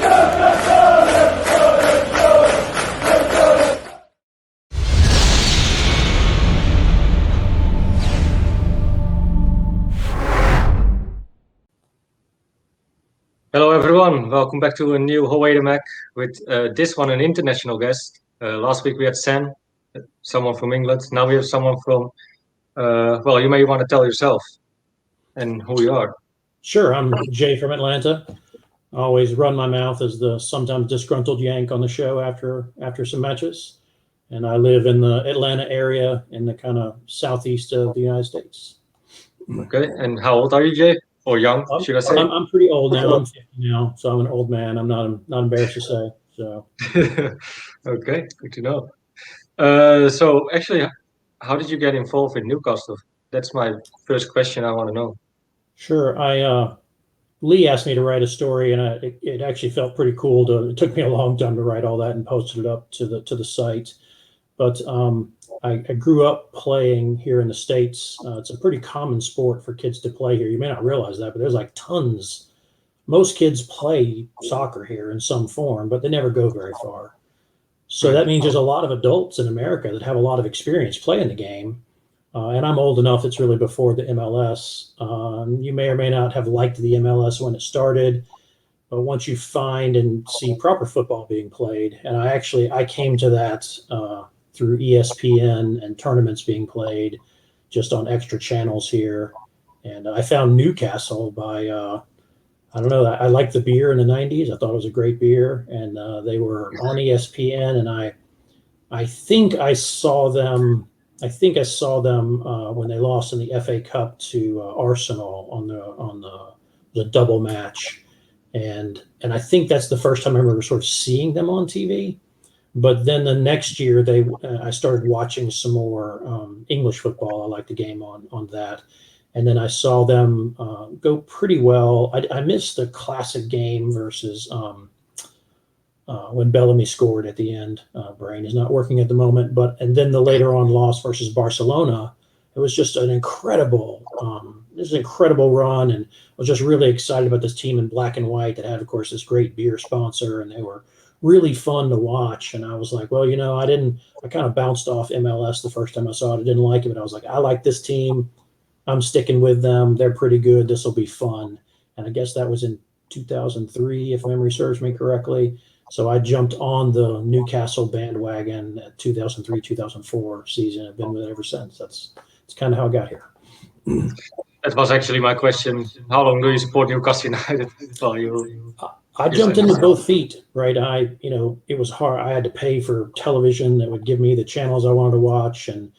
Hello everyone, welcome back to a new Howay the MAG with this one an international guest. Last week we had Sam, someone from England. Now we have someone from, well, you may want to tell yourself and who you are. Sure, I'm Jay from Atlanta. I always run my mouth as the sometimes disgruntled Yank on the show after some matches. And I live in the Atlanta area in the kind of southeast of the United States. Okay, and how old are you, Jay? Or young, should I say? I'm pretty old now. I'm 50 now, so I'm an old man. I'm not embarrassed to say. So. Okay, good to know. So actually, how did you get involved in Newcastle? That's my first question I want to know. Sure. Lee asked me to write a story, and it actually felt pretty cool. It took me a long time to write all that and posted it up to the site. But I grew up playing here in the States. It's a pretty common sport for kids to play here. You may not realize that, but there's like tons. Most kids play soccer here in some form, but they never go very far. So that means there's a lot of adults in America that have a lot of experience playing the game. And I'm old enough, it's really before the MLS. You may or may not have liked the MLS when it started, but once you find and see proper football being played, and I came to that through ESPN and tournaments being played just on extra channels here. And I found Newcastle by, I don't know, I liked the beer in the 90s. I thought it was a great beer. And they were on ESPN, and I think I saw them when they lost in the FA Cup to Arsenal on the double match. And I think that's the first time I remember sort of seeing them on TV. But then the next year, I started watching some more English football. I liked the game on that. And then I saw them go pretty well. I missed the classic game versus when Bellamy scored at the end. Brain is not working at the moment. And then the later on loss versus Barcelona. It was just an incredible run. And I was just really excited about this team in black and white that had, of course, this great beer sponsor. And they were really fun to watch. And I was like, well, I kind of bounced off MLS the first time I saw it. I didn't like it, but I was like, I like this team. I'm sticking with them. They're pretty good. This will be fun. And I guess that was in 2003, if memory serves me correctly. So I jumped on the Newcastle bandwagon at 2003, 2004 season. I've been with it ever since. That's kind of how I got here. That was actually my question. How long do you support Newcastle United? I jumped into both feet, right? It was hard. I had to pay for television that would give me the channels I wanted to watch. And,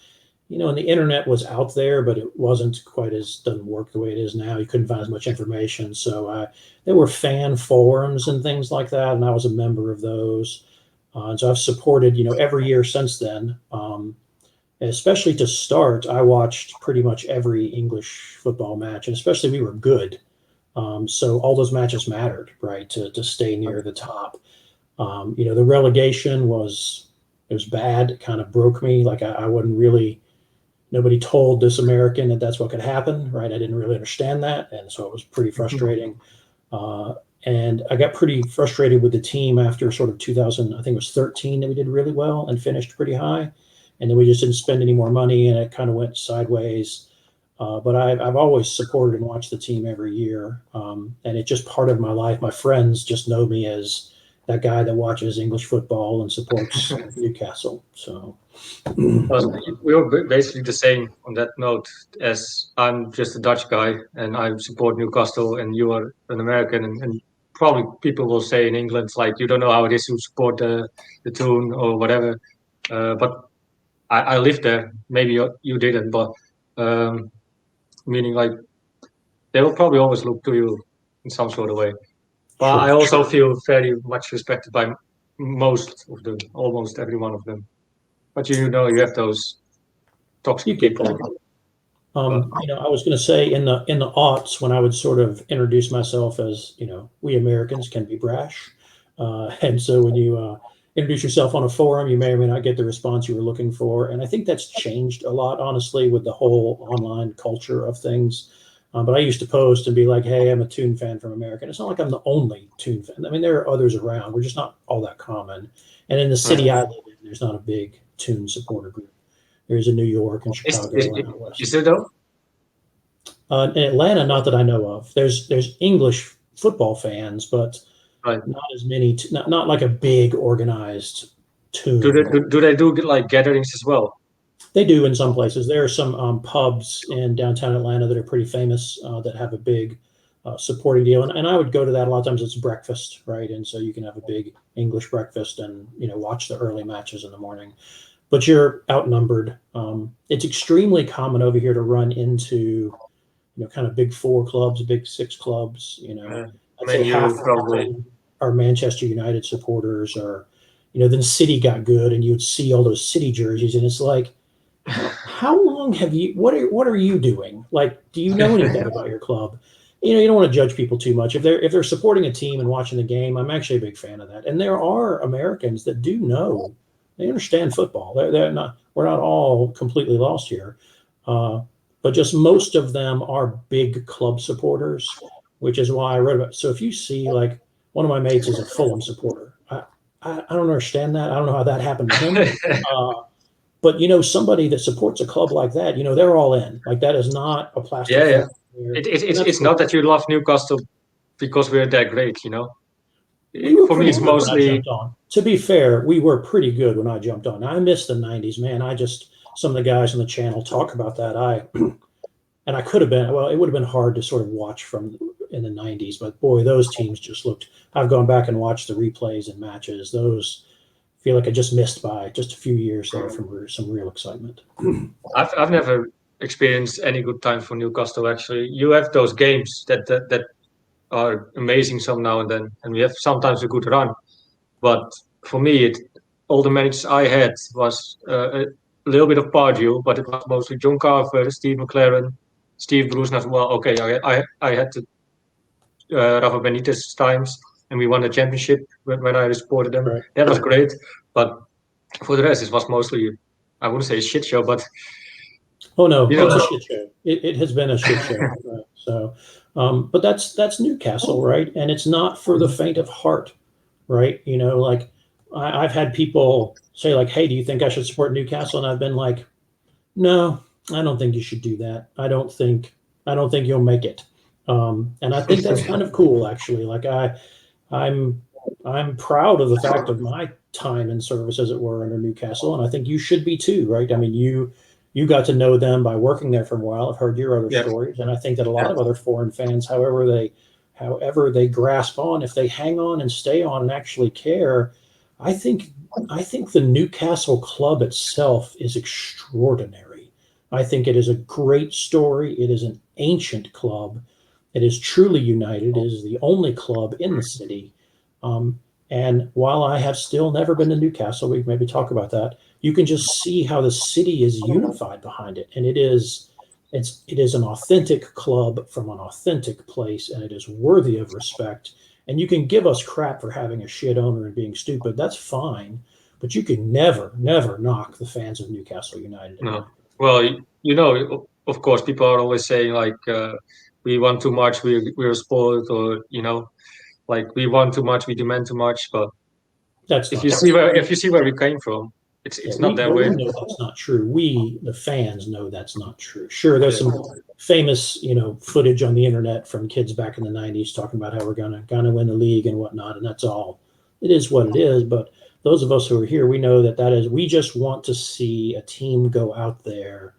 and the internet was out there, but it doesn't work the way it is now. You couldn't find as much information. So there were fan forums and things like that. And I was a member of those. And so I've supported, every year since then. Especially to start, I watched pretty much every English football match, and especially we were good. So all those matches mattered, right, to stay near the top. The relegation was bad. It kind of broke me. Like I wouldn't really, nobody told this American that that's what could happen, right? I didn't really understand that. And so it was pretty frustrating. And I got pretty frustrated with the team after sort of 2000, I think it was 13 that we did really well and finished pretty high. And then we just didn't spend any more money, and it kind of went sideways. But I've always supported and watched the team every year. And it's just part of my life. My friends just know me as that guy that watches English football and supports Newcastle. So we were basically the same on that note, as I'm just a Dutch guy and I support Newcastle, and you are an American. And probably people will say in England, like, you don't know how it is to support the Toon or whatever. But I lived there. Maybe you didn't, but meaning like they will probably always look to you in some sort of way. But I also feel very much respected by most of them, almost every one of them. But you have those toxic people. I was going to say in the aughts, when I would sort of introduce myself as, we Americans can be brash. And so when you introduce yourself on a forum, you may or may not get the response you were looking for. And I think that's changed a lot, honestly, with the whole online culture of things. But I used to post and be like, hey, I'm a Toon fan from America. And it's not like I'm the only Toon fan. I mean, there are others around. We're just not all that common. And in the city I live in, there's not a big Toon supporter group. There's in New York and Chicago and out west. Is there though? In Atlanta, not that I know of. There's English football fans, but Right. not as many. Not like a big organized Toon. Do they do like gatherings as well? They do in some places. There are some pubs in downtown Atlanta that are pretty famous that have a big supporting deal, and I would go to that a lot of times. It's breakfast, right? And so you can have a big English breakfast and watch the early matches in the morning. But you're outnumbered. It's extremely common over here to run into kind of big 4 clubs, big 6 clubs. I'd say half are Manchester United supporters, or then City got good, and you would see all those City jerseys, and it's like, how long have you? What are you doing? Like, do you know anything about your club? You don't want to judge people too much. If they're supporting a team and watching the game, I'm actually a big fan of that. And there are Americans that do know, they understand football. They're not. We're not all completely lost here, but just most of them are big club supporters, which is why I wrote about it. So if you see, like, one of my mates is a Fulham supporter, I don't understand that. I don't know how that happened to him. But somebody that supports a club like that, they're all in. Like, that is not a plastic. Yeah. It's not that you love Newcastle because we're that great, For me, it's mostly. To be fair, we were pretty good when I jumped on. I miss the '90s, man. Some of the guys on the channel talk about that. And I could have been. Well, it would have been hard to sort of watch from in the '90s, but boy, those teams just looked. I've gone back and watched the replays and matches. Those feel like I just missed by just a few years there from some real excitement. I've never experienced any good time for Newcastle. Actually, you have those games that are amazing some now and then, and we have sometimes a good run. But for me, all the managers I had was a little bit of Pardew, but it was mostly John Carver, Steve McLaren, Steve Bruce as well. Okay, I had to Rafa Benitez times, and we won the championship when I supported them. Right. That was great, but for the rest, it was mostly, I wouldn't say a shit show, but oh no, it's a shit show. It has been a shit show. Right? So, but that's Newcastle, right? And it's not for the faint of heart, right? Like I've had people say, like, "Hey, do you think I should support Newcastle?" And I've been like, "No, I don't think you should do that. I don't think you'll make it." And I think that's kind of cool, actually. Like I'm proud of the fact of my time in service, as it were, under Newcastle, and I think you should be too, right? I mean, you got to know them by working there for a while. I've heard your other stories, and I think that a lot of other foreign fans, however they grasp on, if they hang on and stay on and actually care, I think the Newcastle club itself is extraordinary. I think it is a great story. It is an ancient club. It is truly united. It is the only club in the city. And while I have still never been to Newcastle, we maybe talk about that, you can just see how the city is unified behind it. And it is an authentic club from an authentic place, and it is worthy of respect. And you can give us crap for having a shit owner and being stupid. That's fine. But you can never, never knock the fans of Newcastle United. No. Well, of course, people are always saying, like, we want too much, we're spoiled, or, like, we want too much, we demand too much. But if you see where we came from, it's not that way. We know that's not true. We, the fans, know that's not true. Sure, there's some famous, footage on the internet from kids back in the '90s talking about how we're gonna win the league and whatnot, and that's all. It is what it is. But those of us who are here, we know that is. We just want to see a team go out there,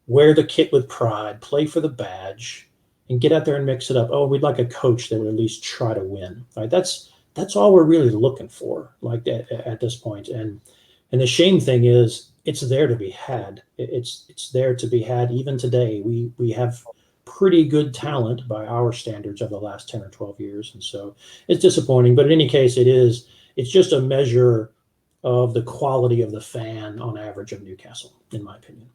wear the kit with pride, play for the badge, and get out there and mix it up. Oh, we'd like a coach that would at least try to win. Right? That's all we're really looking for, like that at this point. And the shame thing is, it's there to be had. It's there to be had even today. We have pretty good talent by our standards of the last 10 or 12 years, and so it's disappointing. But in any case, it's just a measure of the quality of the fan on average of Newcastle, in my opinion.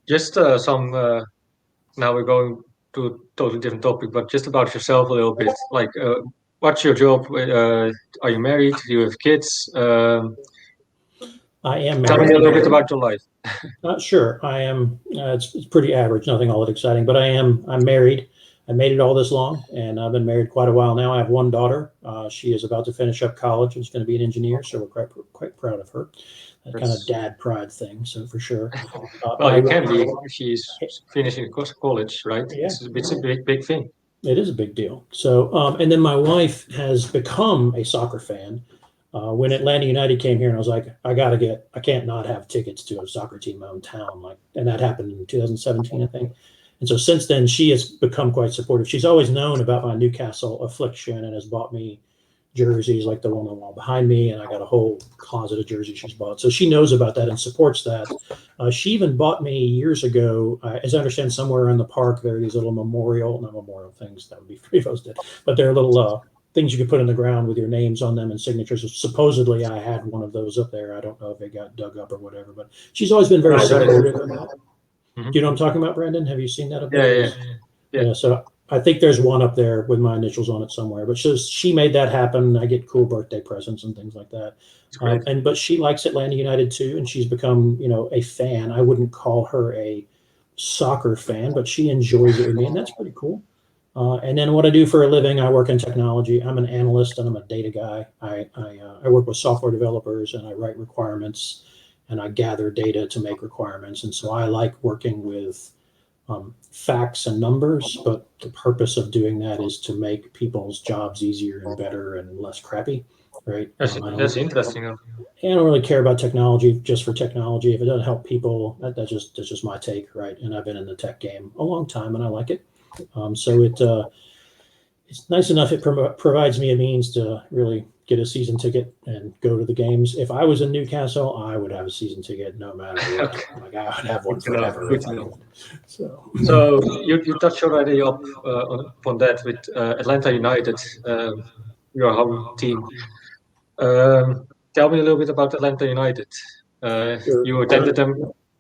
Just now we're going to a totally different topic, but just about yourself a little bit. Like, what's your job? Are you married? Do you have kids? I am married. Tell me a little bit about your life. Sure, I am. It's pretty average, nothing all that exciting. But I'm married. I made it all this long, and I've been married quite a while now. I have one daughter. She is about to finish up college and she's going to be an engineer. So we're quite proud of her. That kind of That's dad pride thing. So for sure. well, you can be if she's finishing college, right? Yeah, It's a big thing. it is a big deal. So, and then my wife has become a soccer fan. When Atlanta United came here, and I was like, I can't not have tickets to a soccer team in my own town. Like, and that happened in 2017, I think. And so since then, she has become quite supportive. She's always known about my Newcastle affliction and has bought me jerseys like the one on the wall behind me, and I got a whole closet of jerseys she's bought. So she knows about that and supports that. She even bought me years ago, as I understand, somewhere in the park there are these little not memorial things that would be free if I was dead, but they're little things you could put in the ground with your names on them and signatures. Supposedly, I had one of those up there. I don't know if it got dug up or whatever, but she's always been very supportive of that. Do you know what I'm talking about, Brandon? Have you seen that up there? Yeah. So I think there's one up there with my initials on it somewhere. But she made that happen. I get cool birthday presents and things like that. But she likes Atlanta United too, and she's become a fan. I wouldn't call her a soccer fan, but she enjoys it with me, and that's pretty cool. And then what I do for a living, I work in technology. I'm an analyst and I'm a data guy. I work with software developers and I write requirements and I gather data to make requirements. And so I like working with facts and numbers, but the purpose of doing that is to make people's jobs easier and better and less crappy, right? That's interesting. I don't really care about technology just for technology. If it doesn't help people, that's just my take, right? And I've been in the tech game a long time and I like it. So it's nice enough. It provides me a means to really get a season ticket and go to the games. If I was in Newcastle, I would have a season ticket no matter what. Okay. Like I would have one forever. So you touched already upon that with Atlanta United, your home team. Tell me a little bit about Atlanta United. You attended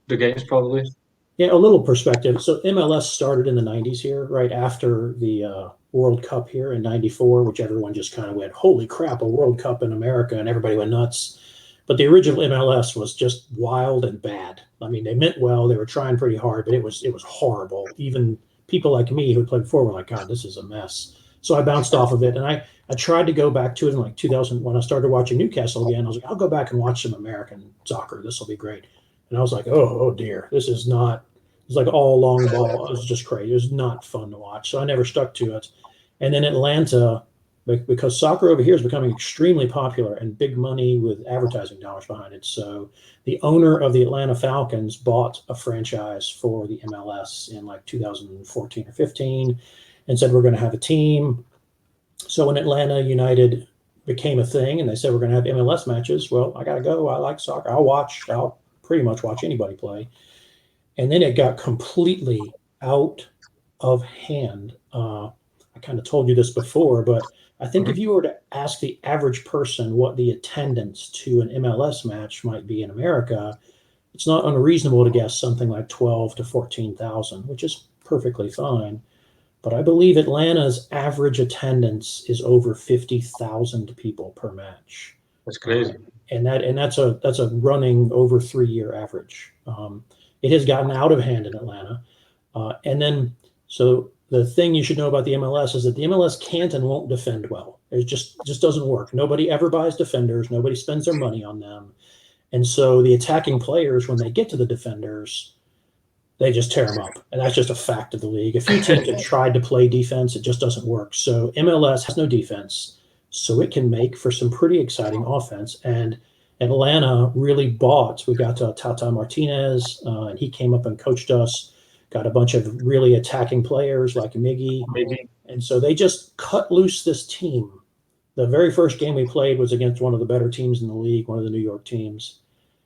the games probably. Yeah, a little perspective. So MLS started in the 90s here, right after the World Cup here in 94, which everyone just kind of went, holy crap, a World Cup in America, and everybody went nuts. But the original MLS was just wild and bad. I mean, they meant well, they were trying pretty hard, but it was horrible. Even people like me who played before were like, God, this is a mess. So I bounced off of it, and I tried to go back to it in like 2000 when I started watching Newcastle again. I was like, I'll go back and watch some American soccer. This will be great. And I was like, oh dear, this is not. It's like all long ball. It was just crazy. It was not fun to watch. So I never stuck to it. And then Atlanta, because soccer over here is becoming extremely popular and big money with advertising dollars behind it. So the owner of the Atlanta Falcons bought a franchise for the MLS in like 2014 or 15 and said, we're going to have a team. So when Atlanta United became a thing and they said, we're going to have MLS matches, well, I got to go. I like soccer. I'll pretty much watch anybody play. And then it got completely out of hand. I kind of told you this before, but I think if you were to ask the average person what the attendance to an MLS match might be in America, it's not unreasonable to guess something like 12 to 14,000, which is perfectly fine. But I believe Atlanta's average attendance is over 50,000 people per match. That's crazy. And that's a running over 3-year average. It has gotten out of hand in Atlanta. And then, so the thing you should know about the MLS is that the MLS can't and won't defend well. It just doesn't work. Nobody ever buys defenders. Nobody spends their money on them. And so the attacking players, when they get to the defenders, they just tear them up. And that's just a fact of the league. A few teams have tried to play defense. It just doesn't work. So MLS has no defense. So it can make for some pretty exciting offense. And Atlanta really bought. We got Tata Martinez, and he came up and coached us. Got a bunch of really attacking players like Miggy. And so they just cut loose this team. The very first game we played was against one of the better teams in the league, one of the New York teams.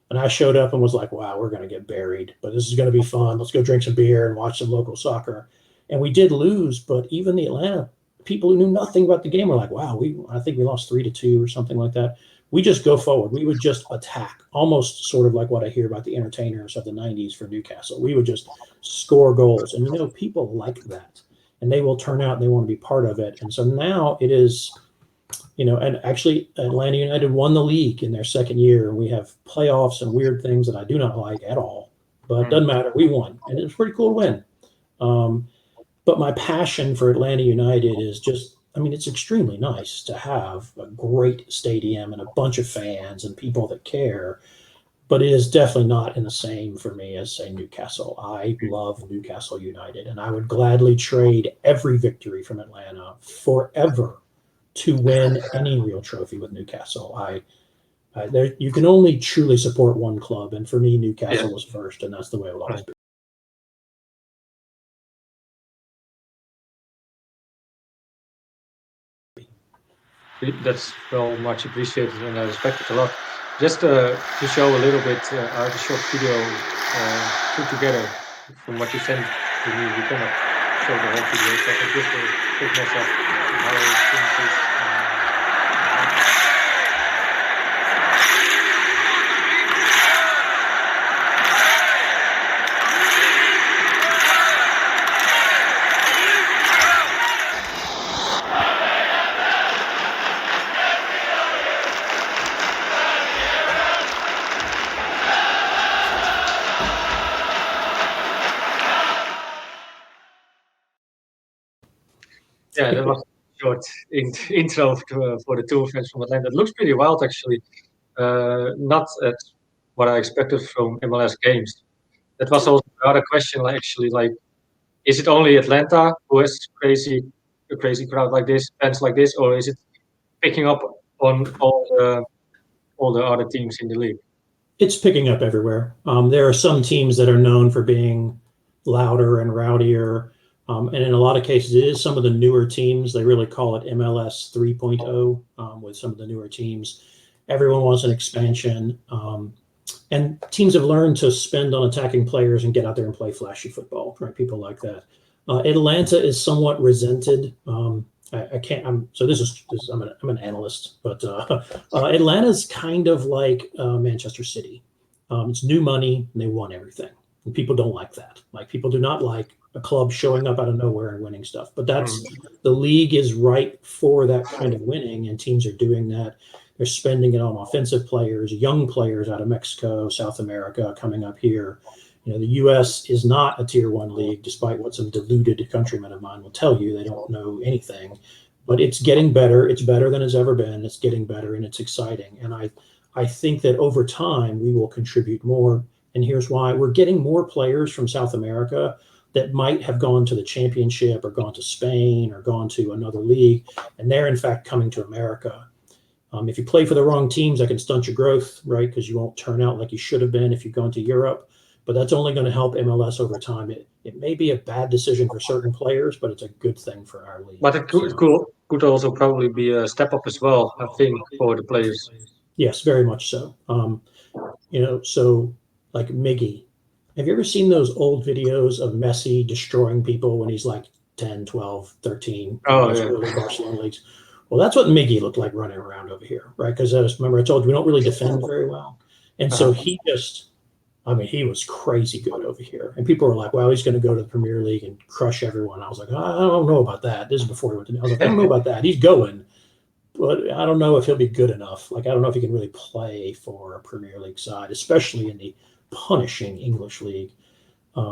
And I showed up and was like, wow, we're going to get buried, but this is going to be fun. Let's go drink some beer and watch some local soccer. And we did lose, but even the Atlanta people who knew nothing about the game were like, wow, I think we lost 3-2 or something like that. We just go forward. We would just attack, almost sort of like what I hear about the entertainers of the 90s for Newcastle. We would just score goals. And, people like that. And they will turn out and they want to be part of it. And so now it is and actually Atlanta United won the league in their second year, and we have playoffs and weird things that I do not like at all. But it doesn't matter. We won, and it was pretty cool to win. But my passion for Atlanta United is just, it's extremely nice to have a great stadium and a bunch of fans and people that care. But it is definitely not in the same for me as, say, Newcastle. I love Newcastle United, and I would gladly trade every victory from Atlanta forever to win any real trophy with Newcastle. You can only truly support one club, and for me, Newcastle was first, and that's the way it will always be. That's well much appreciated, and I respect it a lot. Just to show a little bit, I have a short video put together from what you sent to me. We cannot show the whole video, so I can just quick message how things is. Yeah, that was a short intro for the two friends from Atlanta. It looks pretty wild, actually. Not at what I expected from MLS games. That was also another question, actually. Is it only Atlanta who has a crazy crowd like this, fans like this, or is it picking up on all the other teams in the league? It's picking up everywhere. There are some teams that are known for being louder and rowdier. And in a lot of cases, it is some of the newer teams. They really call it MLS 3.0 with some of the newer teams. Everyone wants an expansion. And teams have learned to spend on attacking players and get out there and play flashy football, right? People like that. Atlanta is somewhat resented. I can't. I'm an analyst, but Atlanta's kind of like Manchester City. It's new money, and they want everything. And people don't like that. Like, people do not like a club showing up out of nowhere and winning stuff. But the league is ripe for that kind of winning, and teams are doing that. They're spending it on offensive players, young players out of Mexico, South America coming up here. The U.S. is not a Tier 1 league, despite what some deluded countrymen of mine will tell you. They don't know anything. But it's getting better. It's better than it's ever been. It's getting better, and it's exciting. And I think that over time, we will contribute more. And here's why. We're getting more players from South America that might have gone to the championship or gone to Spain or gone to another league, and they're, in fact, coming to America. If you play for the wrong teams, that can stunt your growth, right, because you won't turn out like you should have been if you've gone to Europe. But that's only going to help MLS over time. It may be a bad decision for certain players, but it's a good thing for our league. But it could also probably be a step up as well, I think, for the players. Yes, very much so. So like Miggy. Have you ever seen those old videos of Messi destroying people when he's like 10, 12, 13? Oh, yeah. Early Barcelona leagues. Well, that's what Miggy looked like running around over here, right? Because remember I told you we don't really defend very well. And so he was crazy good over here. And people were like, well, he's going to go to the Premier League and crush everyone. I was like, I don't know about that. This is before he went to – I was like, I don't know about that. He's going. But I don't know if he'll be good enough. Like, I don't know if he can really play for a Premier League side, especially in the punishing English league.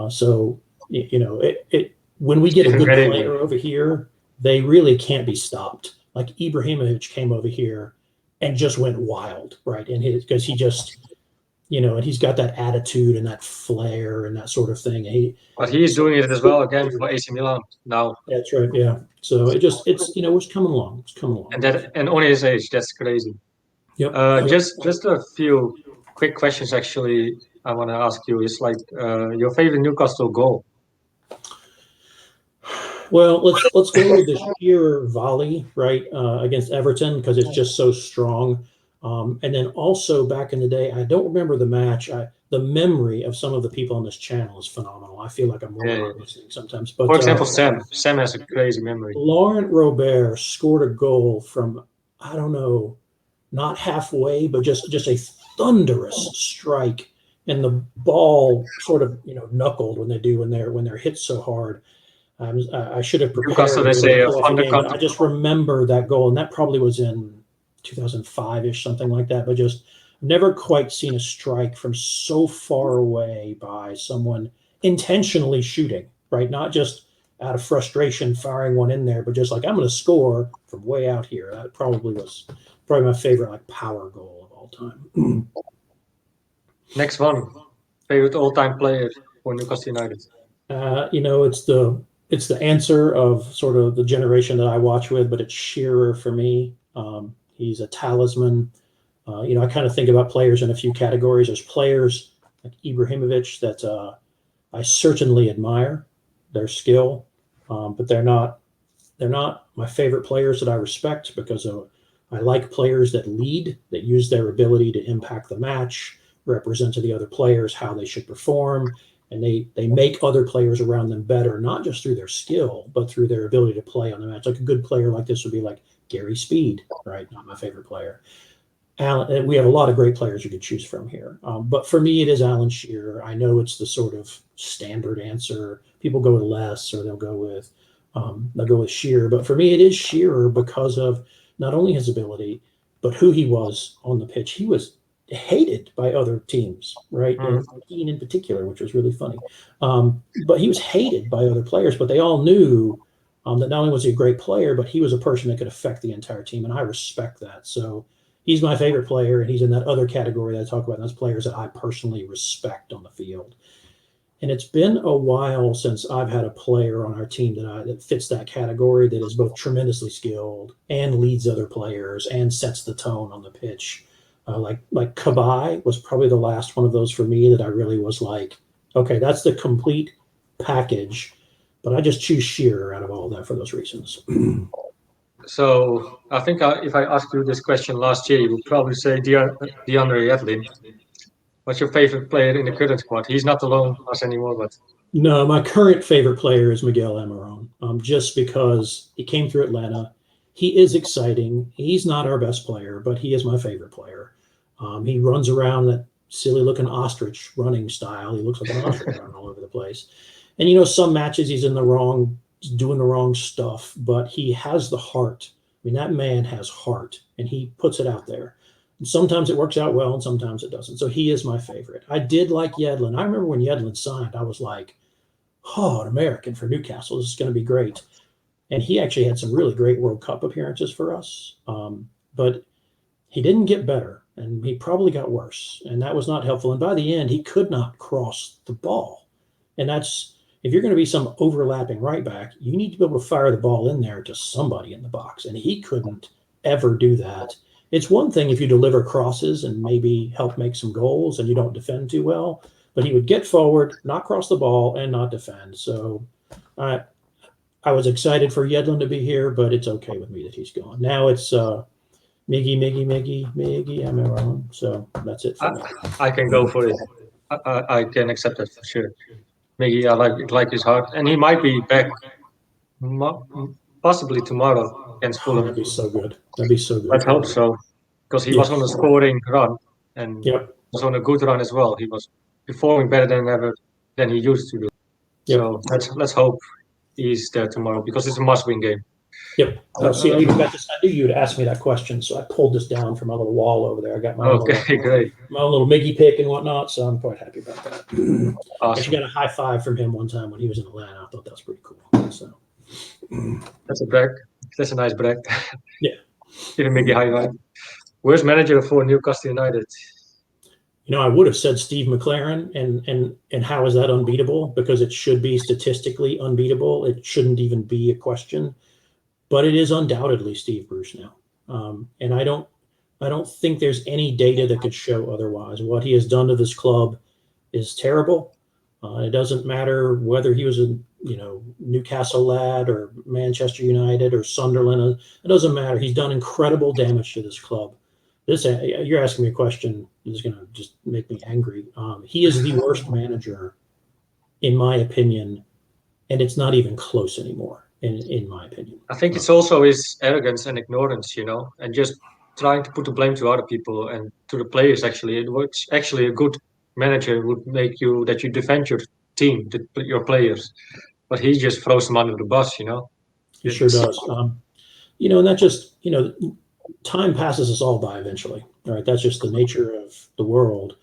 So when we get a good player over here, they really can't be stopped. Like Ibrahimovic came over here and just went wild, right? And because he just, and he's got that attitude and that flair and that sort of thing. But he's doing it as well again for AC Milan now. That's right, yeah. So it's coming along. It's coming along. And on his age, that's crazy. Yep. Just a few quick questions actually. I want to ask you is your favorite Newcastle goal. Well, let's go with the sheer volley, right, against Everton, because it's just so strong. And then also back in the day, I don't remember the match. The memory of some of the people on this channel is phenomenal. I feel like I'm listening sometimes. But for example, Sam has a crazy memory. Laurent Robert scored a goal from, I don't know, not halfway, but just a thunderous strike. And the ball sort of, knuckled when they're hit so hard. I should have prepared Newcastle, they say, to pull off a under game, but I just remember that goal, and that probably was in 2005-ish, something like that. But just never quite seen a strike from so far away by someone intentionally shooting, right? Not just out of frustration firing one in there, but just like, I'm going to score from way out here. That probably was my favorite like power goal of all time. Next one, favorite all-time player for Newcastle United. It's the answer of sort of the generation that I watch with, but it's Shearer for me. He's a talisman. I kind of think about players in a few categories. There's players like Ibrahimovic that I certainly admire their skill, but they're not my favorite players that I respect, because I like players that lead, that use their ability to impact the match, represent to the other players how they should perform, and they make other players around them better, not just through their skill, but through their ability to play on the match. Like a good player like this would be like Gary Speed, right? Not my favorite player. Alan, we have a lot of great players you could choose from here. But for me, it is Alan Shearer. I know it's the sort of standard answer. People go with Les, or they'll go with Shearer. But for me, it is Shearer because of not only his ability, but who he was on the pitch. He was hated by other teams, right? And Keane in particular, which was really funny. But he was hated by other players, but they all knew that not only was he a great player, but he was a person that could affect the entire team. And I respect that. So he's my favorite player, and he's in that other category that I talk about. And that's players that I personally respect on the field. And it's been a while since I've had a player on our team that fits that category, that is both tremendously skilled and leads other players and sets the tone on the pitch. Like Kabay was probably the last one of those for me that I really was like, okay, that's the complete package. But I just choose Shearer out of all that for those reasons. So I think if I asked you this question last year, you would probably say DeAndre Yedlin. What's your favorite player in the current squad? He's not alone us anymore, but no, my current favorite player is Miguel Almiron, just because he came through Atlanta. He is exciting. He's not our best player, but he is my favorite player. He runs around that silly-looking ostrich running style. He looks like an ostrich running all over the place. And, some matches he's doing the wrong stuff, but he has the heart. I mean, that man has heart, and he puts it out there. And sometimes it works out well, and sometimes it doesn't. So he is my favorite. I did like Yedlin. I remember when Yedlin signed, I was like, oh, an American for Newcastle. This is going to be great. And he actually had some really great World Cup appearances for us. But he didn't get better, and he probably got worse. And that was not helpful. And by the end, he could not cross the ball. And that's, if you're going to be some overlapping right back, you need to be able to fire the ball in there to somebody in the box. And he couldn't ever do that. It's one thing if you deliver crosses and maybe help make some goals and you don't defend too well, but he would get forward, not cross the ball, and not defend. So I was excited for Yedlin to be here, but it's okay with me that he's gone. Now it's Miggy, Almiron. So that's it for me. I can go for it. I can accept that for sure. Miggy, I like his heart, and he might be back possibly tomorrow against Fulham. That'd be so good. Let's hope so, because he was on a scoring run, and was on a good run as well. He was performing better than ever than he used to do. So let's hope he's there tomorrow, because it's a must-win game. Yep. See, I knew you would ask me that question, so I pulled this down from my little wall over there. I got my own little Miggy pick and whatnot, so I'm quite happy about that. Awesome. Actually got a high five from him one time when he was in Atlanta. I thought that was pretty cool. So that's a brag. That's a nice brag. Yeah. Give a Miggy high five. Worst manager for Newcastle United? I would have said Steve McLaren, and how is that unbeatable? Because it should be statistically unbeatable. It shouldn't even be a question. But it is undoubtedly Steve Bruce now, and I don't think there's any data that could show otherwise. What he has done to this club is terrible. It doesn't matter whether he was a Newcastle lad or Manchester United or Sunderland. It doesn't matter. He's done incredible damage to this club. You're asking me a question that's going to just make me angry. He is the worst manager, in my opinion, and it's not even close anymore. In my opinion, I think it's also his arrogance and ignorance, and just trying to put the blame to other people and to the players. Actually, a good manager would make you defend your team, your players. but he just throws them under the bus, He sure does. And that just, time passes us all by eventually. All right. That's just the nature of the world.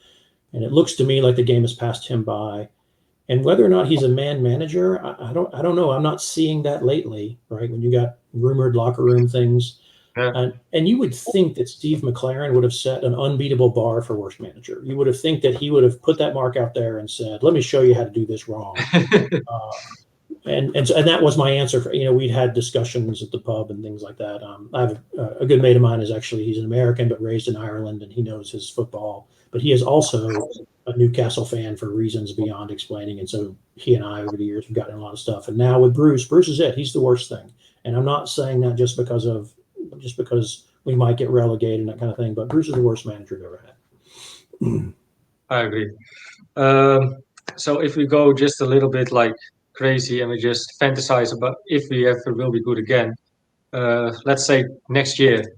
And it looks to me like the game has passed him by. And whether or not he's a man manager, I don't know. I'm not seeing that lately, right? When you got rumored locker room things. Yeah. And you would think that Steve McLaren would have set an unbeatable bar for worst manager. You would have think that he would have put that mark out there and said, let me show you how to do this wrong. And that was my answer. We'd had discussions at the pub and things like that. I have a good mate of mine he's an American, but raised in Ireland, and he knows his football. But he is also a Newcastle fan for reasons beyond explaining. And so he and I, over the years, have gotten a lot of stuff. And now with Bruce is it. He's the worst thing. And I'm not saying that just because we might get relegated and that kind of thing. But Bruce is the worst manager we've ever had. I agree. So if we go just a little bit like crazy and we just fantasize about if we ever will be good again, let's say next year.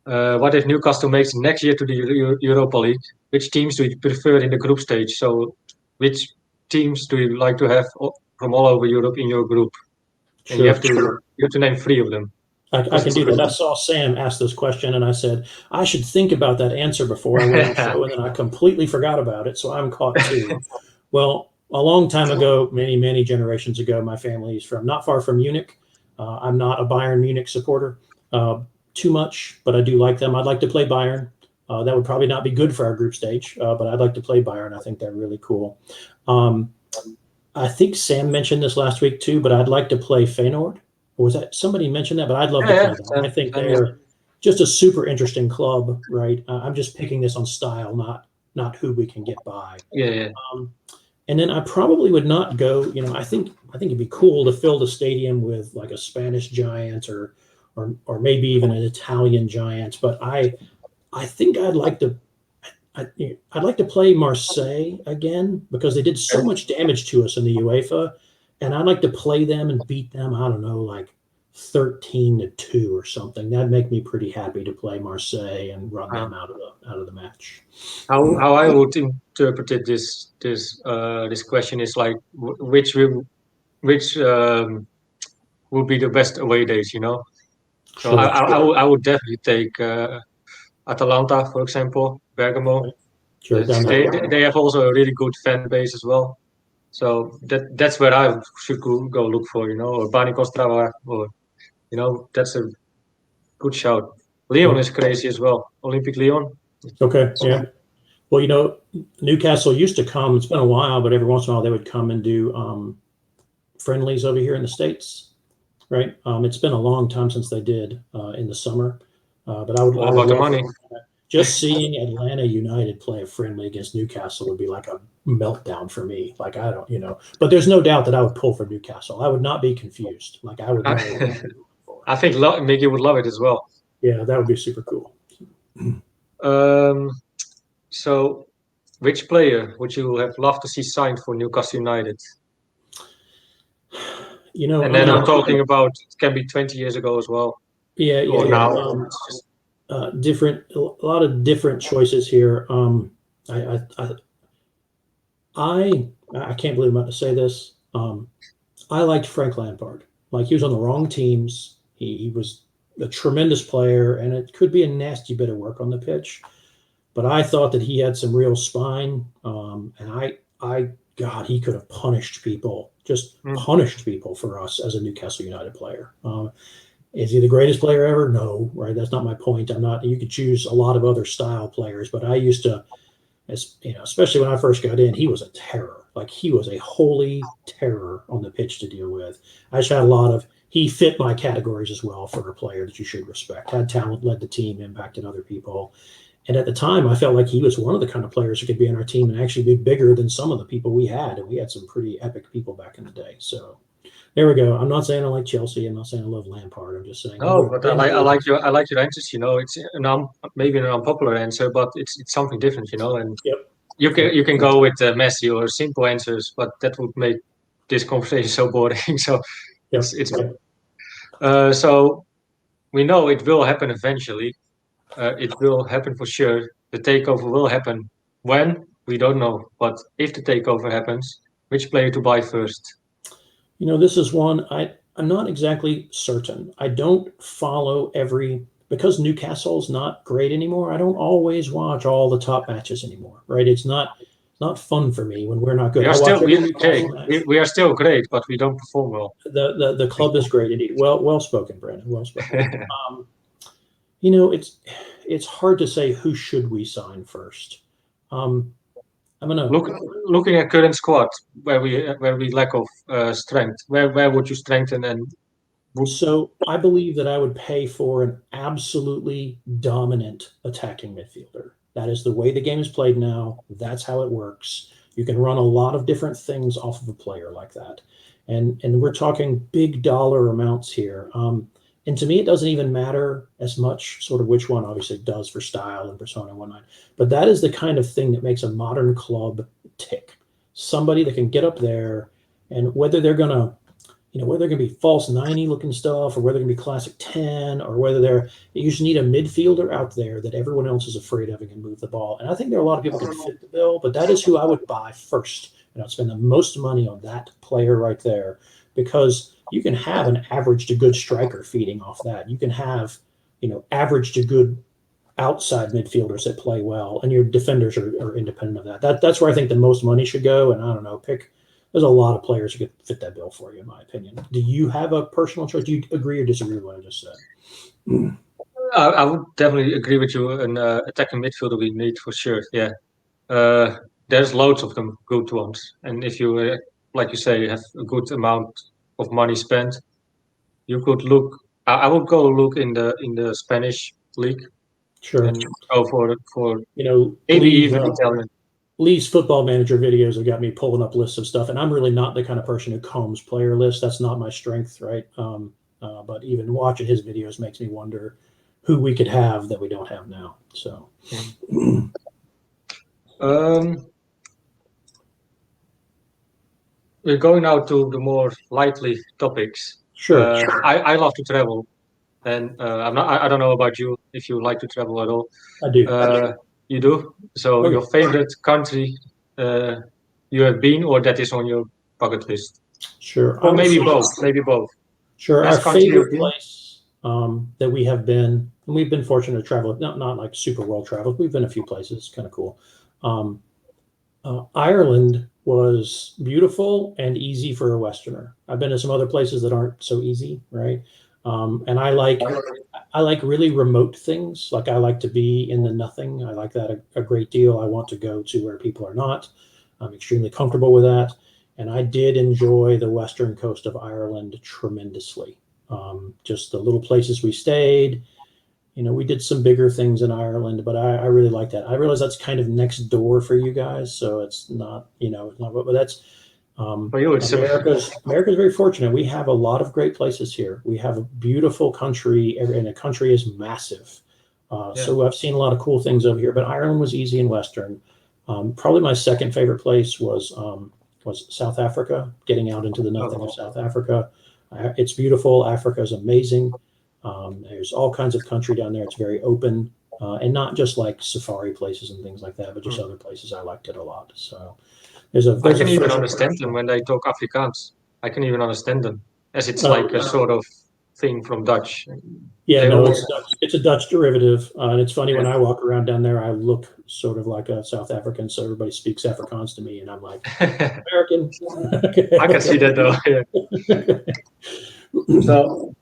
What if Newcastle makes next year to the Europa League? Which teams do you prefer in the group stage? So which teams do you like to have from all over Europe in your group? And you have to name 3 of them. I can do that. I saw Sam ask this question, and I said, I should think about that answer before I went on the show, and then I completely forgot about it, so I'm caught too. Well, a long time ago, many, many generations ago, my family is from not far from Munich. I'm not a Bayern Munich supporter too much, but I do like them. I'd like to play Bayern. That would probably not be good for our group stage, but I'd like to play Bayern. I think they're really cool. I think Sam mentioned this last week too, but I'd like to play Feyenoord. Or was that somebody mentioned that? But I'd love to play them. I think they're just a super interesting club, right? I'm just picking this on style, not who we can get by. Yeah. And then I probably would not go. I think it'd be cool to fill the stadium with like a Spanish giant or maybe even an Italian giant. But I think I'd like to play Marseille again because they did so much damage to us in the UEFA. And I'd like to play them and beat them, I don't know, like 13-2 or something. That'd make me pretty happy to play Marseille and run them out of the match. How I would interpret it, this question is like which would be the best away days, So Sure. I would definitely take Atalanta, for example, Bergamo. Sure. They have also a really good fan base as well. So that's where I should go look for, or Bani Kostrava, or that's a good shout. Lyon is crazy as well. Olympic Lyon. Okay, yeah. Well, Newcastle used to come. It's been a while, but every once in a while they would come and do friendlies over here in the States, right? It's been a long time since they did in the summer, but I would about the money. Just seeing Atlanta United play a friendly against Newcastle would be like a meltdown for me. Like, I don't, but there's no doubt that I would pull for Newcastle. I would not be confused. Like, I would know I think Miggy would love it as well. Yeah, that would be super cool. So which player would you have loved to see signed for Newcastle United? And then I'm talking about, it can be 20 years ago as well. Yeah. Now. A lot of different choices here. I can't believe I'm about to say this. I liked Frank Lampard. Like, he was on the wrong teams. He was a tremendous player, and it could be a nasty bit of work on the pitch. But I thought that he had some real spine. And God, he could have punished people, punished people for us as a Newcastle United player. Is he the greatest player ever? No, right? That's not my point. You could choose a lot of other style players, but I used to, especially when I first got in, he was a terror. Like, he was a holy terror on the pitch to deal with. I just had he fit my categories as well for a player that you should respect. Had talent, led the team, impacted other people. And at the time, I felt like he was one of the kind of players who could be on our team and actually be bigger than some of the people we had. And we had some pretty epic people back in the day. So there we go. I'm not saying I like Chelsea. I'm not saying I love Lampard. I'm just saying. No, but I like your answers. It's maybe an unpopular answer, but it's something different. And yep. You can go with Messi or simple answers, but that would make this conversation so boring. So yep. So we know it will happen eventually. It will happen for sure. The takeover will happen. When? We don't know. But if the takeover happens, which player to buy first? This is one I'm not exactly certain. I don't follow because Newcastle's not great anymore. I don't always watch all the top matches anymore, right? It's not fun for me when we're not good. We are I watch still every okay. Newcastle match. We are still great, but we don't perform well. The club is great indeed. Well spoken, Brandon. Well spoken. Um, it's hard to say who should we sign first. Um, I'm gonna Looking at current squad, where we lack of strength, where would you strengthen and So I believe that I would pay for an absolutely dominant attacking midfielder. That is the way the game is played now. That's how it works. You can run a lot of different things off of a player like that. And we're talking big dollar amounts here. And to me, it doesn't even matter as much sort of which one obviously does for style and persona and whatnot. But that is the kind of thing that makes a modern club tick. Somebody that can get up there, and whether they're gonna whether they're going to be false 90 looking stuff or whether they're going to be classic 10 or whether you just need a midfielder out there that everyone else is afraid of and can move the ball. And I think there are a lot of people that can fit the bill, but that is who I would buy first. And I'd spend the most money on that player right there because you can have an average to good striker feeding off that. You can have, average to good outside midfielders that play well, and your defenders are independent of that. That's where I think the most money should go. And I don't know, there's a lot of players who could fit that bill for you, in my opinion. Do you have a personal choice? Do you agree or disagree with what I just said? I would definitely agree with you. An attacking midfielder we need for sure. Yeah, there's loads of them, good ones. And if you, like you say, have a good amount of money spent, you could look. I would go look in the Spanish league Sure. and go for maybe Lee's, even Italian. Lee's Football Manager videos have got me pulling up lists of stuff, and I'm really not the kind of person who combs player lists. That's not my strength, right? But even watching his videos makes me wonder who we could have that we don't have now. So, we're going now to the more lively topics. sure. I love to travel, and I don't know about you if you like to travel at all. I do. You do. So Okay. your favorite country you have been, or that is on your bucket list, Sure. or maybe both. Maybe both. Sure. Best Our country you've favorite been? place that we have been, and we've been fortunate to travel, not like super well traveled. We've been a few places, kind of cool. Ireland was beautiful and easy for a Westerner. I've been to some other places that aren't so easy, right? And I like really remote things. Like I like to be in the nothing. I like that a great deal. I want to go to where people are not. I'm extremely comfortable with that. And I did enjoy the western coast of Ireland tremendously. Just the little places we stayed. We did some bigger things in Ireland, but I really like that. I realize that's kind of next door for you guys, so it's not, it's not, but that's For you, it's America's very fortunate. We have a lot of great places here. We have a beautiful country, and the country is massive. So I've seen a lot of cool things over here. But Ireland was easy and western. Probably my second favorite place was South Africa. Getting out into the nothing of South Africa, it's beautiful. Africa is amazing. There's all kinds of country down there. It's very open, and not just like safari places and things like that, but just other places. I liked it a lot. So I can even understand them when they talk Afrikaans. I can even understand them, as it's like a sort of thing from Dutch. Yeah, They no, all- it's a Dutch derivative, and it's funny when I walk around down there, I look sort of like a South African, so everybody speaks Afrikaans to me, and I'm like American. I can see that though. Yeah. So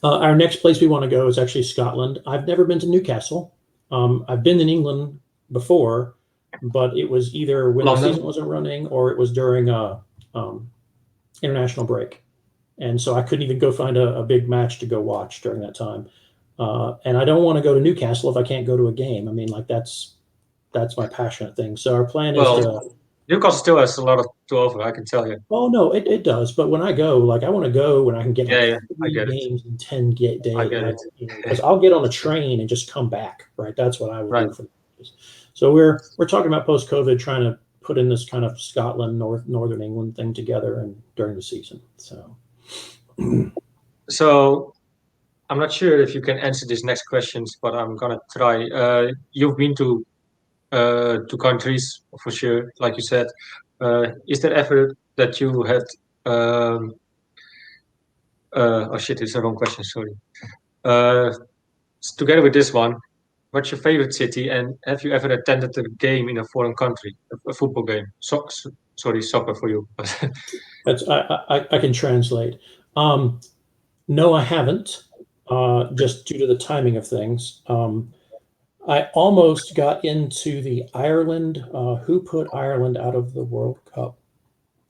our next place we want to go is actually Scotland. I've never been to Newcastle. I've been in England before, but it was either when the season wasn't running or it was during a international break. And so I couldn't even go find a big match to go watch during that time. And I don't want to go to Newcastle if I can't go to a game. I mean, like that's my passionate thing. So our plan is to. Newcastle still has a lot to offer, I can tell you. Oh no, it does. But when I go, like I want to go when I can get I 3 get games in 10 days. I get it. Because I'll get on a train and just come back. Right, that's what I would do Right. for this. So we're talking about post-COVID, trying to put in this kind of Scotland, northern England thing together and during the season. So I'm not sure if you can answer these next questions, but I'm gonna try. You've been to countries for sure, like you said. Is there ever that you had Oh shit, it's the wrong question. Sorry. Together with this one, what's your favorite city, and have you ever attended a game in a foreign country, a football game? Sorry, soccer for you. That's I can translate. No, I haven't, just due to the timing of things. I almost got into the Ireland. Who put Ireland out of the World Cup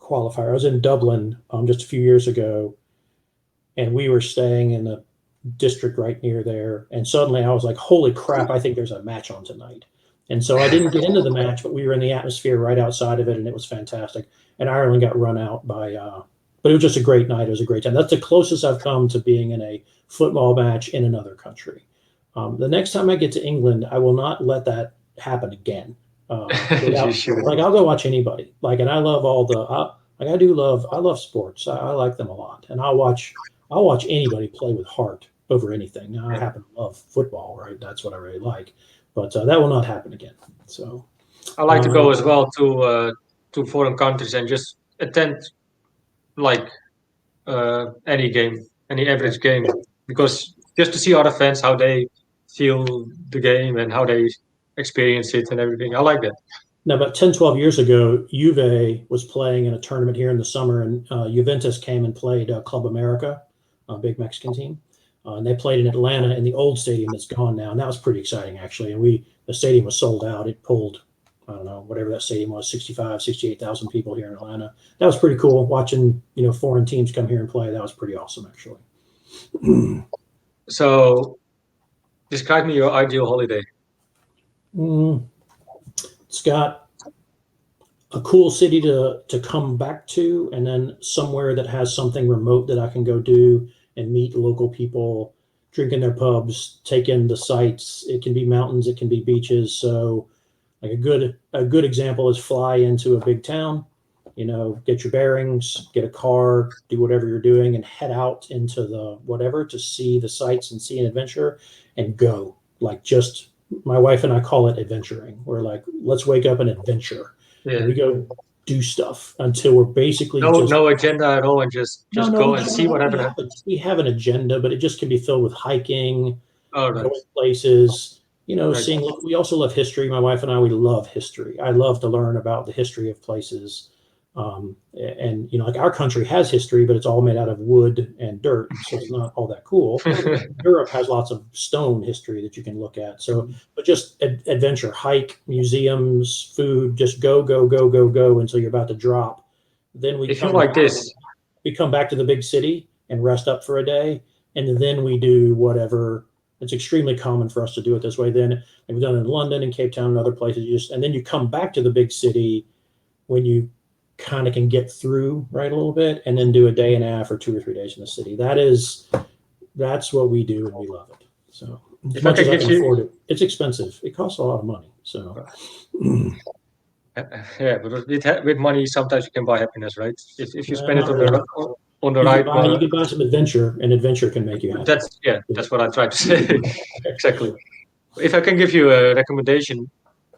qualifier? I was in Dublin just a few years ago, and we were staying in a district right near there. And suddenly I was like, holy crap, I think there's a match on tonight. And so I didn't get into the match, but we were in the atmosphere right outside of it, and it was fantastic. And Ireland got run out by, but it was just a great night. It was a great time. That's the closest I've come to being in a football match in another country. The next time I get to England, I will not let that happen again. Like I'll go watch anybody. Like, and I love all the, I love sports. I like them a lot, and I'll watch anybody play with heart over anything. Now, I happen to love football, right? That's what I really like, but that will not happen again. So I like to go as well to foreign countries and just attend like any game, any average game, because just to see other fans how they feel the game and how they experience it and everything. I like that. Now, about 10, 12 years ago, Juve was playing in a tournament here in the summer, and Juventus came and played Club America, a big Mexican team. And they played in Atlanta in the old stadium that's gone now. And that was pretty exciting, actually. And the stadium was sold out. It pulled, I don't know, whatever that stadium was, 65, 68,000 people here in Atlanta. That was pretty cool. Watching, foreign teams come here and play. That was pretty awesome, actually. So, describe me your ideal holiday. It's got a cool city to come back to, and then somewhere that has something remote that I can go do and meet local people, drink in their pubs, take in the sights. It can be mountains, it can be beaches. So like a good example is fly into a big town, get your bearings, get a car, do whatever you're doing, and head out into the whatever to see the sights and see an adventure and go. Like, just my wife and I call it adventuring. We're like, let's wake up and adventure. Yeah. And we go do stuff until we're basically no agenda at all, and just go and see whatever happens. We have an agenda, but it just can be filled with hiking, going places, seeing. We also love history. My wife and I, we love history. I love to learn about the history of places. And like our country has history, but it's all made out of wood and dirt, so it's not all that cool. Europe has lots of stone history that you can look at. So, but just adventure, hike, museums, food, just go until you're about to drop. Then we come back to the big city and rest up for a day, and then we do whatever. It's extremely common for us to do it this way. Then we've done it in London and Cape Town and other places. And then you come back to the big city when you kind of can get through right a little bit, and then do a day and a half or 2 or 3 days in the city. That's what we do, and we love it. So as much as I can afford it, it's expensive. It costs a lot of money. So yeah, but with money, sometimes you can buy happiness, right? If you spend it on the right one, you can buy some adventure, and adventure can make you happy. That's what I tried to say. Exactly. If I can give you a recommendation,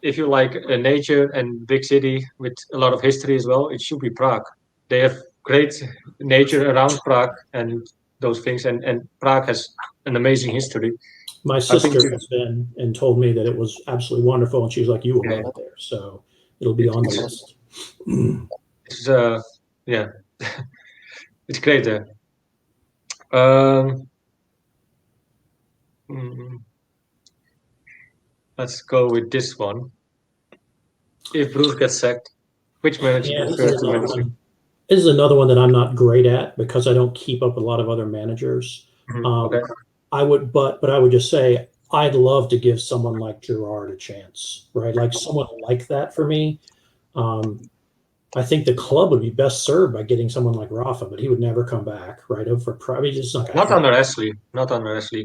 if you like nature and big city with a lot of history as well, it should be Prague. They have great nature around Prague and those things, and Prague has an amazing history. My sister has been and told me that it was absolutely wonderful, and she's like, you will love it there. So it'll be on the list. It's it's great there. Let's go with this one. If Bruce gets sacked, which manager prefers to manage? This is another one that I'm not great at because I don't keep up with a lot of other managers. Okay. I would just say I'd love to give someone like Gerrard a chance, right? Like someone like that for me. I think the club would be best served by getting someone like Rafa, but he would never come back, right? For probably just not under Ashley.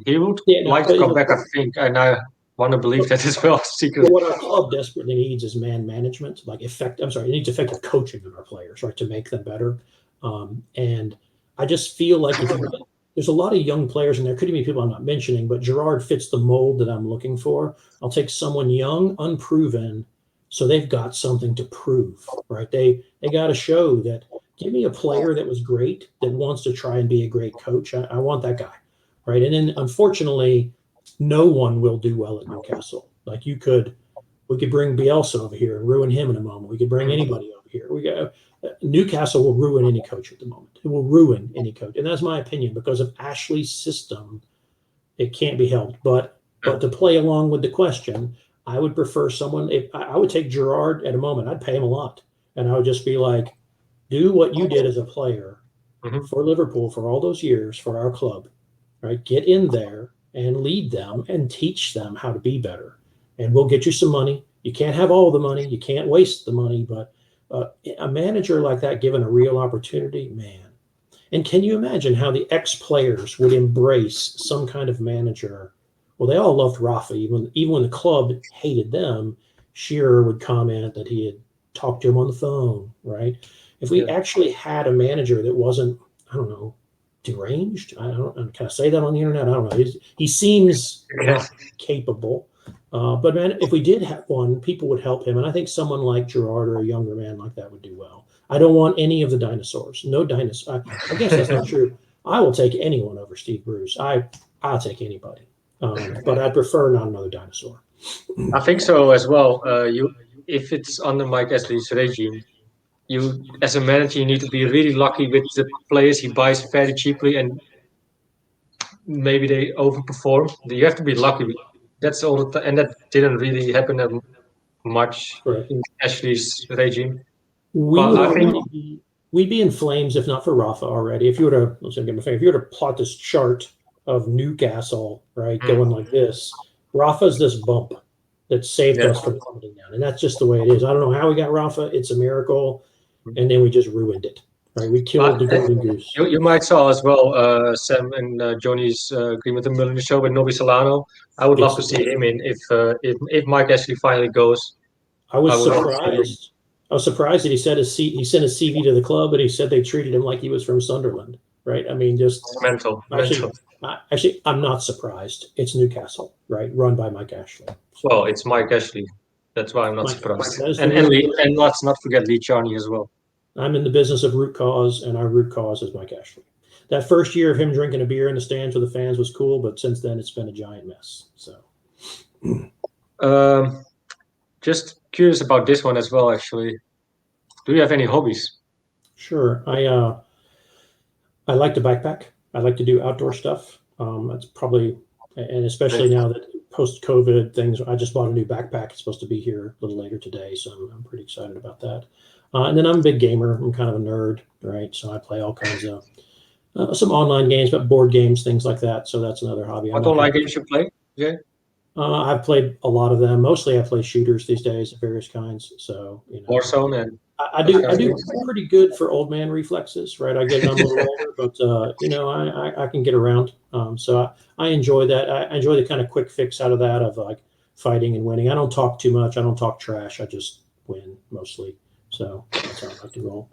He would like to come back, I think, and I want to believe that as well. Secretly. What our club desperately needs is man management, it needs effective coaching of our players, right, to make them better. And I just feel like there's a lot of young players, and there could be people I'm not mentioning, but Gerrard fits the mold that I'm looking for. I'll take someone young, unproven, so they've got something to prove, right? They got to show that Give me a player that was great, that wants to try and be a great coach. I want that guy, right? And then unfortunately, no one will do well at Newcastle. Like we could bring Bielsa over here and ruin him in a moment. We could bring anybody over here. Newcastle will ruin any coach at the moment. It will ruin any coach, and that's my opinion because of Ashley's system. It can't be helped. But to play along with the question, I would prefer someone. If I would take Gerrard at a moment, I'd pay him a lot, and I would just be like, do what you did as a player for Liverpool for all those years for our club, right? Get in there and lead them and teach them how to be better, and we'll get you some money. You can't have all the money, you can't waste the money, but a manager like that given a real opportunity, man. And can you imagine how the ex-players would embrace some kind of manager? Well, they all loved Rafa, even when the club hated them. Shearer would comment that he had talked to him on the phone, right? If we actually had a manager that wasn't, I don't know, deranged, can I say that on the internet? I don't know. He seems not capable. But man, if we did have one, people would help him. And I think someone like Gerrard or a younger man like that would do well. I don't want any of the dinosaurs. No dinosaur. I guess that's not true. I will take anyone over Steve Bruce. I'll take anybody. But I'd prefer not another dinosaur. I think so as well. If it's under Mike Ashley's regime, you as a manager you need to be really lucky with the players he buys very cheaply, and maybe they overperform. You have to be lucky. That's all, and that didn't really happen that much in Ashley's regime. We'd be in flames if not for Rafa already. If you were to plot this chart of Newcastle, right, going like this, Rafa's this bump that saved us from plummeting down, and that's just the way it is. I don't know how we got Rafa. It's a miracle, and then we just ruined it. Right, we killed the golden goose. You might saw as well Sam and Johnny's agreement in the show with Nobi Solano. I would love to see him in if Mike Ashley finally goes. I was surprised. I was surprised that he sent his CV to the club, and he said they treated him like he was from Sunderland. Right? I mean, just mental. Actually, I'm not surprised. It's Newcastle, right? Run by Mike Ashley. Well, it's Mike Ashley. That's why I'm not surprised. And let's not forget Lee Charney as well. I'm in the business of root cause, and our root cause is Mike Ashley. That first year of him drinking a beer in the stands with the fans was cool, but since then it's been a giant mess. So, just curious about this one as well. Actually, do you have any hobbies? Sure, I like to backpack. I like to do outdoor stuff. That's probably, and especially now that post-COVID things, I just bought a new backpack. It's supposed to be here a little later today, so I'm pretty excited about that. And then I'm a big gamer. I'm kind of a nerd, right? So I play all kinds of some online games, but board games, things like that. So that's another hobby. What online games you play? Yeah. I've played a lot of them. Mostly I play shooters these days of various kinds. So, Warzone and I do pretty good for old man reflexes, right? I get it, I'm a little older, but I can get around. So I enjoy that. I enjoy the kind of quick fix out of that of like fighting and winning. I don't talk too much. I don't talk trash. I just win mostly. So that's how I like to roll.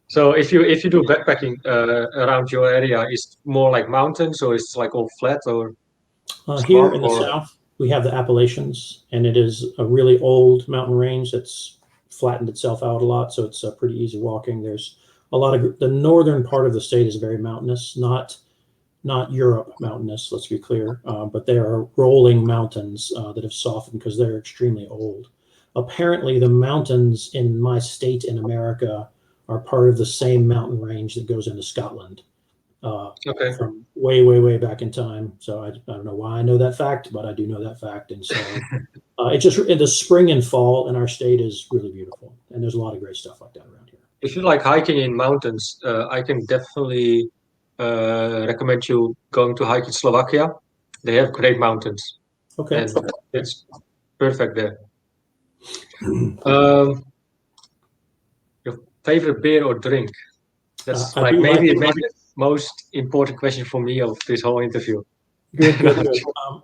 So if you do backpacking around your area, is more like mountains or it's like all flat or? Here in the south, we have the Appalachians, and it is a really old mountain range that's flattened itself out a lot, so it's pretty easy walking. There's a lot of the northern part of the state is very mountainous, not Europe mountainous. Let's be clear, but there are rolling mountains that have softened because they're extremely old. Apparently, the mountains in my state in America are part of the same mountain range that goes into Scotland. From way, way, way back in time. So I don't know why I know that fact, but I do know that fact. And so it's just in the spring and fall in our state is really beautiful. And there's a lot of great stuff like that around here. If you like hiking in mountains, I can definitely recommend you going to hike in Slovakia. They have great mountains. Okay. And it's perfect there. Your favorite beer or drink? That's maybe the most important question for me of this whole interview. Good.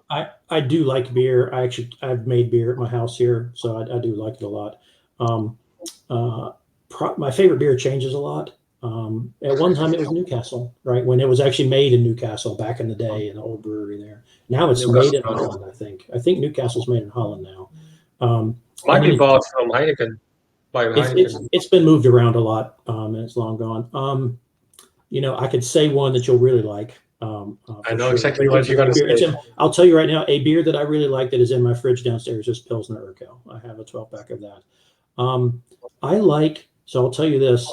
I do like beer. I've made beer at my house here, so I do like it a lot. My favorite beer changes a lot. At one time it was Newcastle, right? When it was actually made in Newcastle back in the day in the old brewery there. Now it's made in Holland, I think. I think Newcastle's made in Holland now. Might be bought from Heineken. By Heineken. It's been moved around a lot, and it's long gone. I could say one that you'll really like. I know exactly what you're going to say. I'll tell you right now, a beer that I really like that is in my fridge downstairs is Pilsner Urquell. I have a 12-pack of that. So I'll tell you this.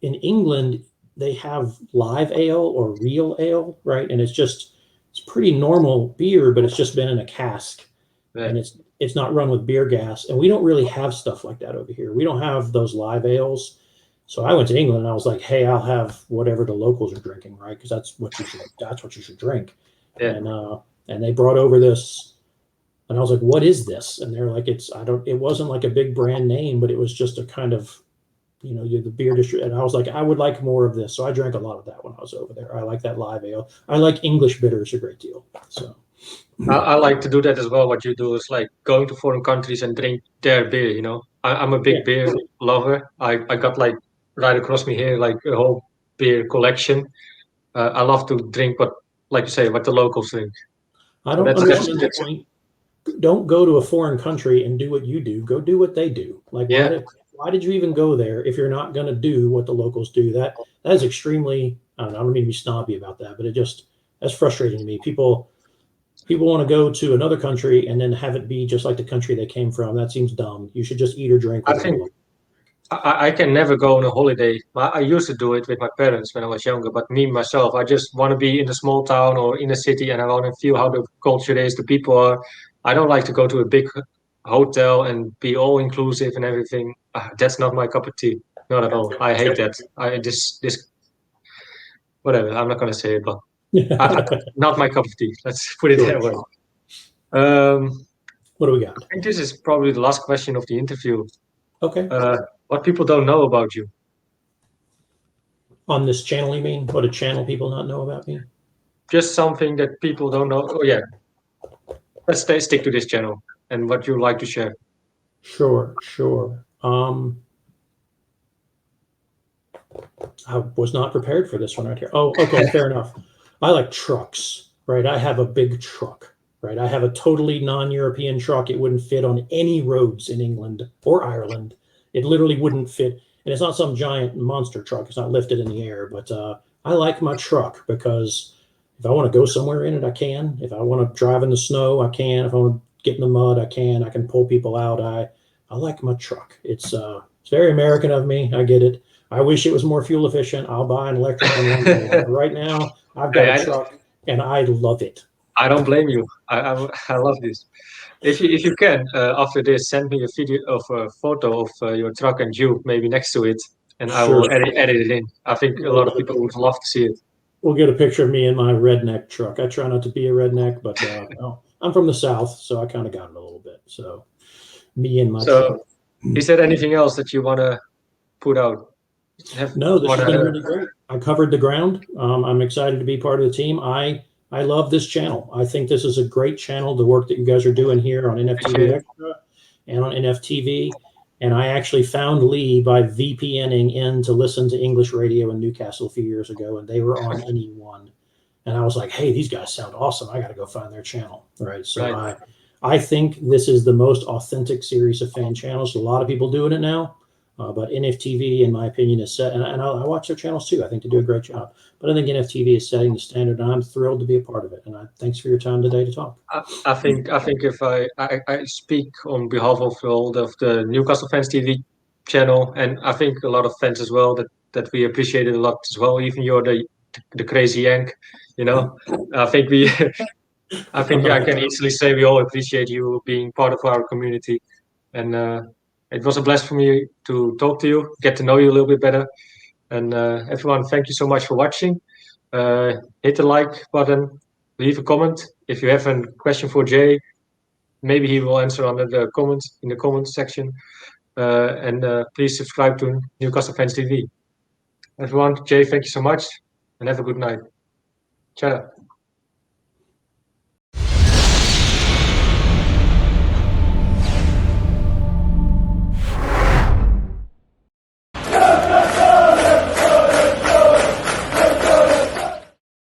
In England, they have live ale or real ale, right? And it's pretty normal beer, but it's just been in a cask. Yeah. And it's not run with beer gas. And we don't really have stuff like that over here. We don't have those live ales. So I went to England and I was like, hey, I'll have whatever the locals are drinking, right? Because that's what you should drink. Yeah. And they brought over this, and I was like, what is this? And they're like, it wasn't like a big brand name, but it was just a kind of, the beer district. And I was like, I would like more of this. So I drank a lot of that when I was over there. I like that live ale. I like English bitters a great deal. So I like to do that as well. What you do is like going to foreign countries and drink their beer, I'm a big beer lover. I got like right across me here, like a whole beer collection. I love to drink what the locals drink. I don't understand the point. Don't go to a foreign country and do what you do. Go do what they do. Like, why did you even go there if you're not going to do what the locals do? That is extremely, I don't mean to be snobby about that, but that's frustrating to me. People want to go to another country and then have it be just like the country they came from. That seems dumb. You should just eat or drink. I think I can never go on a holiday. I used to do it with my parents when I was younger, but myself, I just want to be in a small town or in a city and I want to feel how the culture is, the people are. I don't like to go to a big hotel and be all inclusive and everything. That's not my cup of tea. Not at all. I hate that. Whatever. I'm not going to say it, but not my cup of tea. Let's put it that way. What do we got? I think this is probably the last question of the interview. Okay. What people don't know about you? On this channel, you mean? What do channel people not know about me? Just something that people don't know. Oh, yeah. Let's stick to this channel and what you like to share. Sure. I was not prepared for this one right here. Oh, okay, fair enough. I like trucks, right? I have a big truck, right? I have a totally non-European truck. It wouldn't fit on any roads in England or Ireland. It literally wouldn't fit. And it's not some giant monster truck. It's not lifted in the air. But I like my truck because if I want to go somewhere in it, I can. If I want to drive in the snow, I can. If I want to get in the mud, I can. I can pull people out. I like my truck. It's very American of me. I get it. I wish it was more fuel efficient. I'll buy an electric one one day. Right now, I've got a truck, and I love it. I don't blame you. I love this. If you can, after this, send me a video of a photo of your truck and you maybe next to it, and I will edit it in. I think a lot of people would love to see it. We'll get a picture of me in my redneck truck. I try not to be a redneck, but I'm from the South, so I kind of got it a little bit. So me and my truck. Is there anything else that you want to put out? No, this has been really great. I covered the ground. I'm excited to be part of the team. I love this channel. I think this is a great channel, the work that you guys are doing here on NFTV Extra and on NFTV. And I actually found Lee by VPNing in to listen to English radio in Newcastle a few years ago, and they were on Anyone. And I was like, hey, these guys sound awesome. I got to go find their channel. Right. So I think this is the most authentic series of fan channels. A lot of people doing it now. But NFTV, in my opinion, is set, and I watch their channels too. I think they do a great job. But I think NFTV is setting the standard, and I'm thrilled to be a part of it. And thanks for your time today to talk. I think if I speak on behalf of all of the Newcastle Fans TV channel, and I think a lot of fans as well, that we appreciate it a lot as well. Even you're the crazy Yank, I think I can easily say we all appreciate you being part of our community, and. It was a blast for me to talk to you, get to know you a little bit better. And everyone, thank you so much for watching. Hit the like button, leave a comment. If you have a question for Jay, maybe he will answer under the comments in the comments section. And please subscribe to Newcastle Fans TV. Everyone, Jay, thank you so much and have a good night. Ciao.